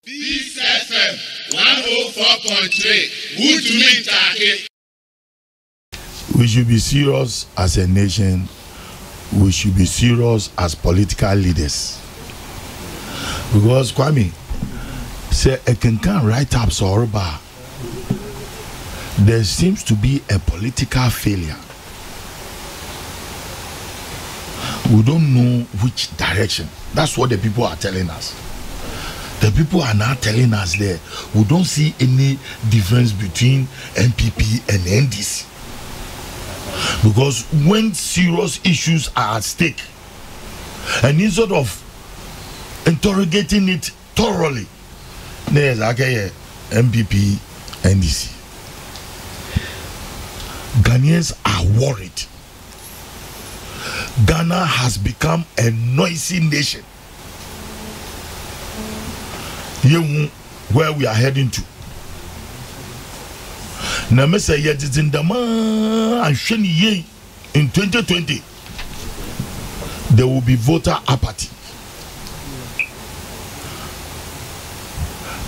Peace FM 104.3. Good to meet Taki. We should be serious as a nation. We should be serious as political leaders. Because Kwame say a can write up Sorba. There seems to be a political failure. We don't know which direction. That's what the people are telling us. The people are now telling us that we don't see any difference between NPP and NDC. Because when serious issues are at stake, and instead of interrogating it thoroughly, there's okay, NPP, NDC. Ghanaians are worried. Ghana has become a noisy nation. Where we are heading to. Now, Mr. Yedizindama and Sheni Ye in 2020, there will be voter apathy.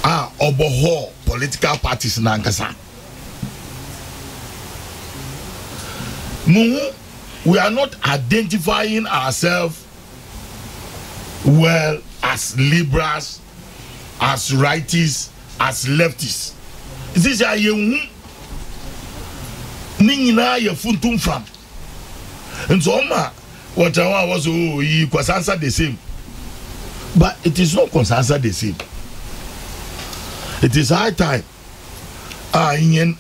Oboho political parties Nankasa. We are not identifying ourselves well as liberals, as rightists, as leftists. This is a young Nina ye funtum from. And so what I was answer the same. But it is not answer the same. It is high time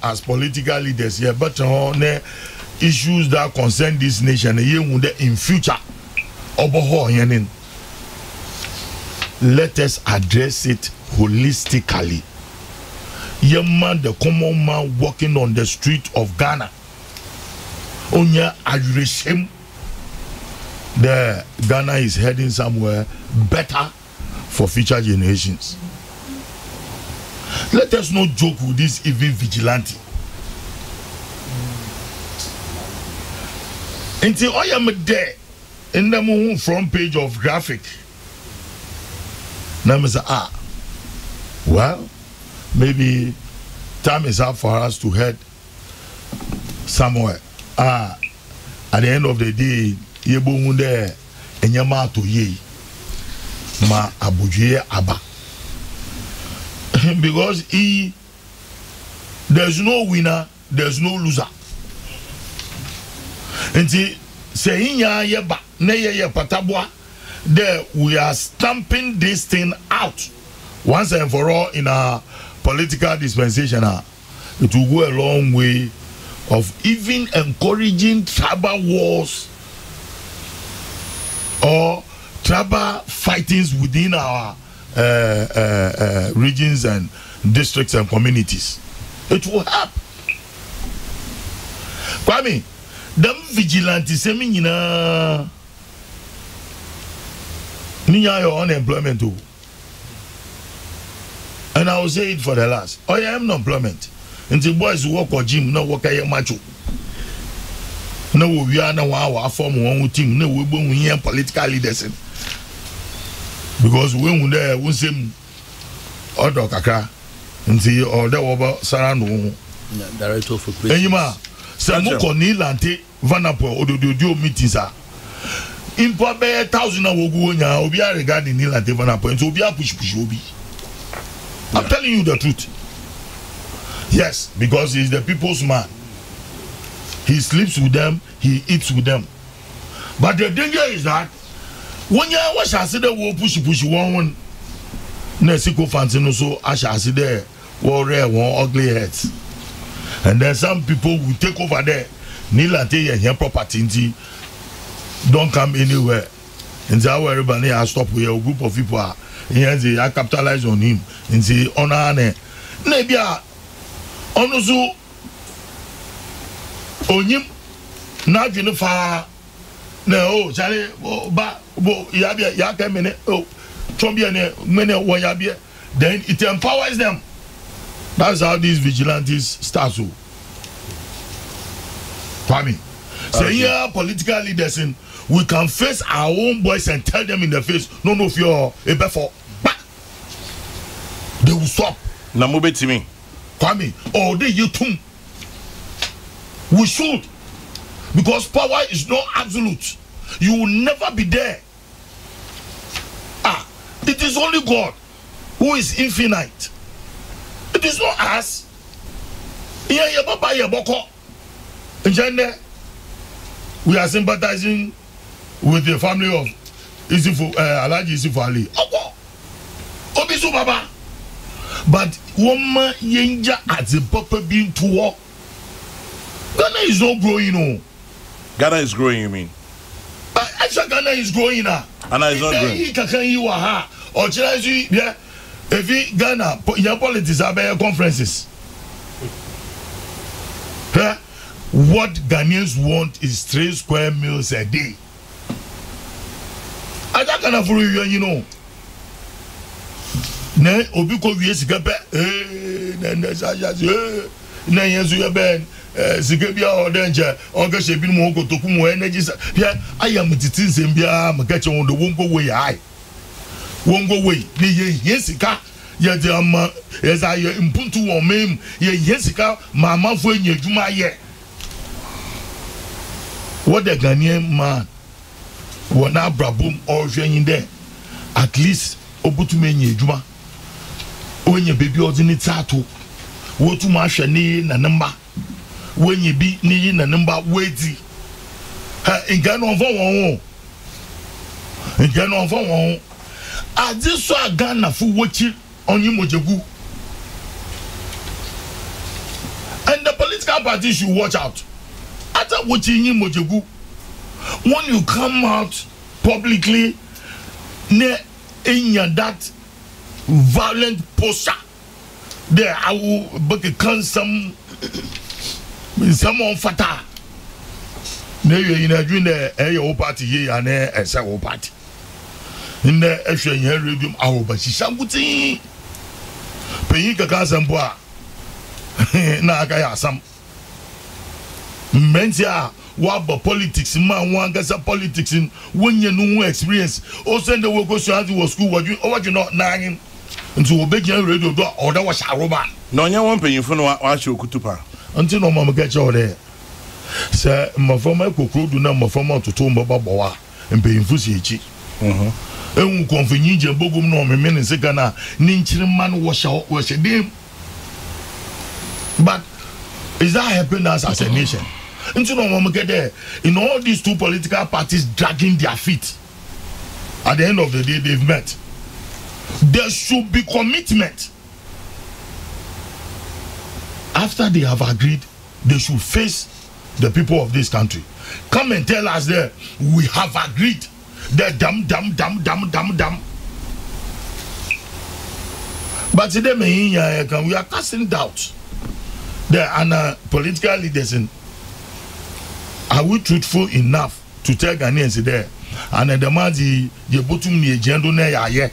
as political leaders here, but on issues that concern this nation in future. Let us address it holistically. Young man, the common man walking on the street of Ghana. Onya Ajureshim. The Ghana is heading somewhere better for future generations. Let us not joke with this evil vigilante. Until I am there in the front page of graphic. Now, well, maybe time is up for us to head somewhere. At the end of the day, Yebunde Enyama to ye ma abuje aba. Because there's no winner, there's no loser. And saying ya yeba neye patabwa. There we are stamping this thing out once and for all in our political dispensation. It will go a long way of even encouraging tribal wars or tribal fightings within our regions and districts and communities. It will help. Kwame, them vigilantes say me Ninya your unemployment too. And I will say it for the last. Oh, yeah, I'm unemployment. And the boys who work or gym, no work a macho. No, we are now our form one team. No, we won't hear political leaders. Because when we there, we see Odo Kaka and see all the over Sarano. Director for Christmas. And you ma, Samuko Nilante, Vanapo, Odo meetings are. In Pobe 1,000 wogunya obi are regarding Nila Devana point obi a push obi. I'm telling you the truth. Yes, because he's the people's man. He sleeps with them, he eats with them. But the danger is that when you watch I see the wo push one Nesiko fancy so I shall see there rare one ugly heads. And then some people will take over there. Nila take your property. Don't come anywhere. And say everybody has stopped with a group of people. Here they are capitalize on him. And say honor maybe onozu onyim na dwene fa na o chale ba bo yabia ya ka mene o chombia ne mene wo yabia. Then it empowers them. That's how these vigilantes start. So Kwame, say here political leaders in we can face our own boys and tell them in the face, no fear, a before. They will stop. Na mo betimi. Kwame, or they you too. We should. Because power is not absolute. You will never be there. It is only God who is infinite. It is not us. We are sympathizing with the family of Alhaji Isifu Ali. Obisu Baba. But woman yenja at the papa being to walk. Ghana is not growing, no. Ghana is growing, you mean? Actually, Ghana is growing now. Ghana is not growing. Or yeah, if Ghana, your politics are by conferences. What Ghanaians want is 3 square meals a day. I don't can afford you know. Ne obiko wie sika pe na na yesu ya ben sika bia o denje o ga shebi mu okotoku mu energy bia ayam titin sem bia maka che won do wongo we ai wongo we ni ye sika ye de ama eza ye impuntu won mem ye sika mama fo enya adwuma ye. What the Ghanaian man wona brabum or hwenin there at least obutume enya adwuma onye baby ordinate ato wotu ma hwe ni na namba wenye bi ni na namba wedi ha ngan on fo won ade so Ghana fu wochi onye mojegu. And the political parties should watch out after wochi nyi mojegu. When you come out publicly ne enya that violent posture there, I will become someone fatal. Ne you in a dream the party here and a second party in the action here radium our but she shambuti pay kasamboa na akaya sam mentia waba politics man one gasa politics in when you no experience o send the work go to school what you not nine into obegin radio do or that was aroba no nya won panyimfo no wa hye okutupa until no mama get you there say my former kokrodu na my former toto mbaba bowa mpanyimfo si echi enwu konfenyi je bogum no me ne sika na ni nchiri man wo hye dem. But is that helping us as a nation? Until no mama get there in all these two political parties dragging their feet. At the end of the day they've met. There should be commitment. After they have agreed, they should face the people of this country. Come and tell us there, we have agreed. The damn. But today, we are casting doubts. There are political leaders in. Are we truthful enough to tell Ghanaians there? And the man the bottom ni agenda na ya ye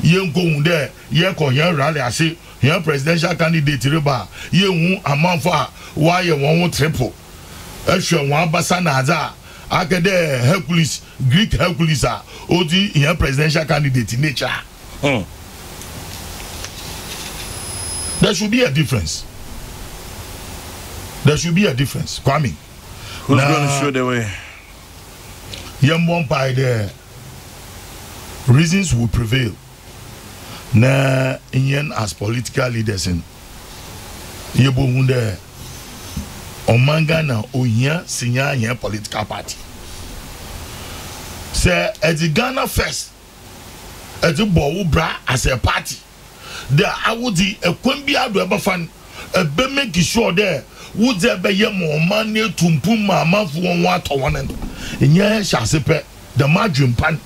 nko there ye ko ye rally ase ye presidential candidate reba ye hu amanfo why ye won triple ehwe won abasa na aza akede Hercules Greek Hercules odi ye presidential candidate nature. There should be a difference. There should be a difference. Kwame, who's going to show the way? Young by the reasons will prevail. Na Indian as political leaders in Yebo Hunde Omanga na Oya Sinya Yen political party. Say at the Ghana first at the Bra as a party. There I would the Ekwembia do ever fan a be make sure there would there be more money to Puma month 1 1 and in your shasepe the margin pan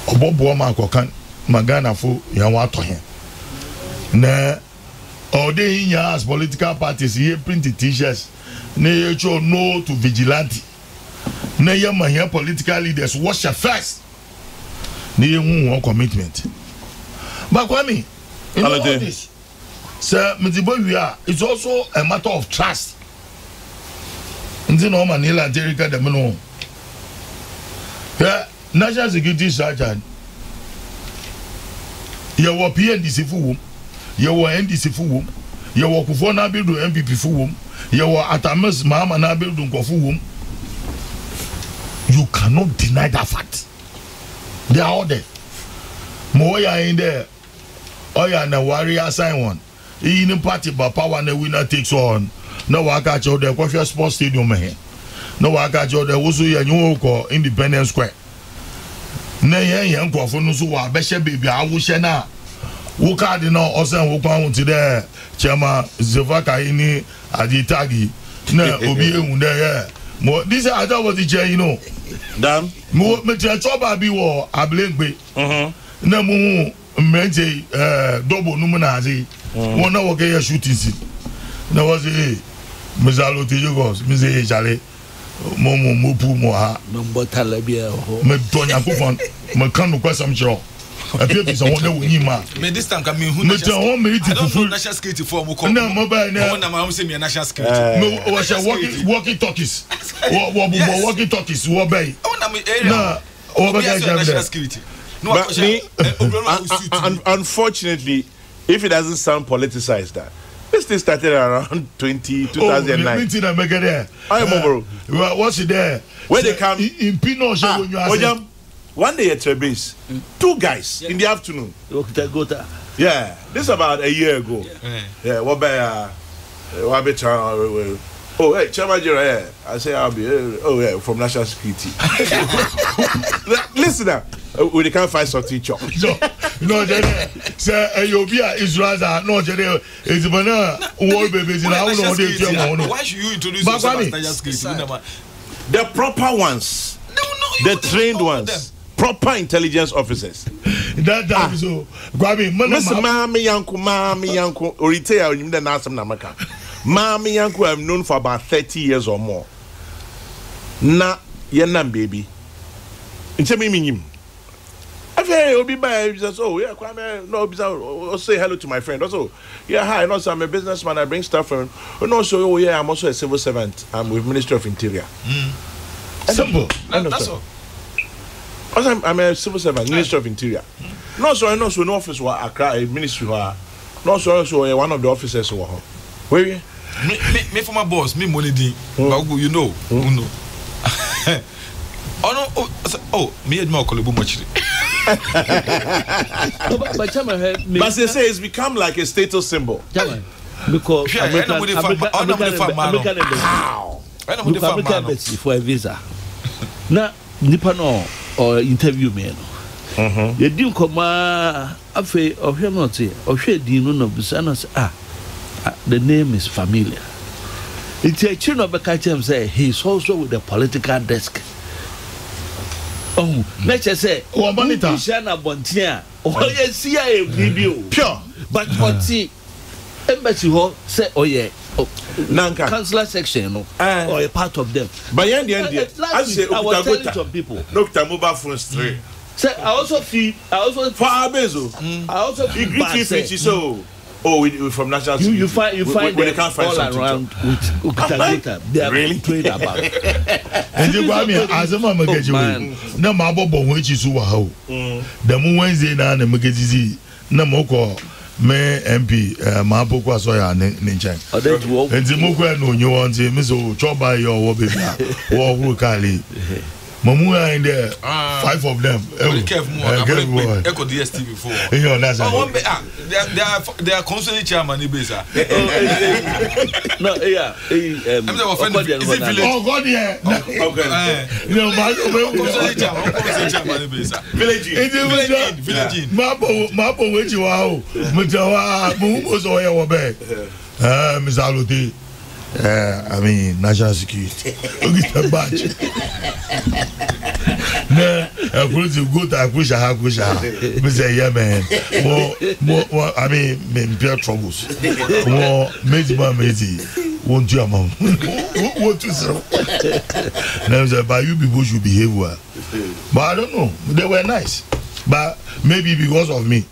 Obobo Makokan Magana for Yawato him. Na all day in your political parties here printed t-shirts. Ne show no to vigilante. Ne yama here political leaders wash your face. Ne one commitment. But Kwame, in all this, sir, it's also a matter of trust. Nti no Manila Jerica de Meno. Yeah, National Security Sergeant. You were PNDC for whom? You were NDC for whom? You were Kufona build MPP for whom? You were Atamas Mama na build for whom? You cannot deny that fact. They are all there. Moya in there. Oh yeah, na warrior sign one. In the party, but power and the winner takes on. No, I got you there. Coffee Sports Stadium, man. No, I got you there. Also, you know, Independence Square. Nay, young Kofunusu, Besha baby, I wish na. Who can't know also who come to there? Chama Zevaka ini Aditagi. No, Obi Unde. More this I thought was the chair, you know. Damn. More material Baby war, I blink me. No more mente double numenazi. 1 hour okay shooting scene. No was a Mizalo Tijogos, Mize Jale. Momo Mupu Moha. Number Talabia. Medonia Kupon, Macano Quasam Show. I feel it's a wonder with him. May this time come in who Mr. Home national security for Muko. No, mobile now. I'm saying national security. No, was a walkie talkies. Walkie talkies, what bay? No, over national security. No, But me, unfortunately, if it doesn't sound politicized, that this thing started around 2009. I remember. What's it there? Where they come in Pinot, when you are one day at Trebase, 2 guys in the afternoon. Yeah, this is about a year ago. Yeah, what by oh, hey, Chairman Jira, I say I'll be oh yeah, from National Security. Listen now, we can't find something chop. No, say you'll be Israel. No, it's banana wall babies in our own. Why should you introduce yourself as National Security? The proper ones, the trained ones. Proper intelligence officers. That is so. Grabbing Mami Yanko, or retail in the Nasam Namaka. Mami Yanko, I've known for about 30 years or more. Na Yanam baby. It's a mimim. I've heard be by just oh, yeah, no, say hello to my friend. Also, yeah, hi, no, so I'm a businessman, I bring stuff from. No, so oh, yeah, I'm also a civil servant. I'm with Ministry of Interior. Simple. That's all. I'm a civil servant, Ministry of Interior. No, so I know so no office was a ministry. No, so one of the officers were where you? Me for my boss, me money di. You know, no. Oh, me and my colleague much. But they say it's become like a status symbol. Because American for a visa. Now, nipa no or interview me no. You didn't come afe of him not say or she didn't know the name is familiar. It's a chin of a catch him say he's also with the political desk. Oh, let's just say oh bonita Shana Bontia. Oh yes, CIA video. Pure. But what see embassy hall say oh yeah. Nanka councillor section no or a part of them. But yeah, I say I was telling some people. Dr. Mobile phone straight. Say I also feel for Abezo. I also feel bad. So we from National Security. You find we can't find all around with Ukitagita. They are really trained about it. And you got me as a mama get you. No mabobo which is wow. The moon Wednesday na the magazi na moko me MP maboko asoya ninchen. And the moko no you want to miss choba your baby. Or who kali. Mamu in there, 5 of them. Echo DSTV before. They are constantly chairman. No, yeah. Is it village? Oh God, yeah. Okay. No, Village. Mapo, which you are. Mutawa, Mumos or your bed. Miss Aloti. I mean, National Security. Look at the badge. No, I go to Akusha. Me say, yeah, man. More, I mean, pure troubles. More, Mezi, won't you, mom? What to say? Now, but you people should behave well. But I don't know. They were nice. But maybe because of me.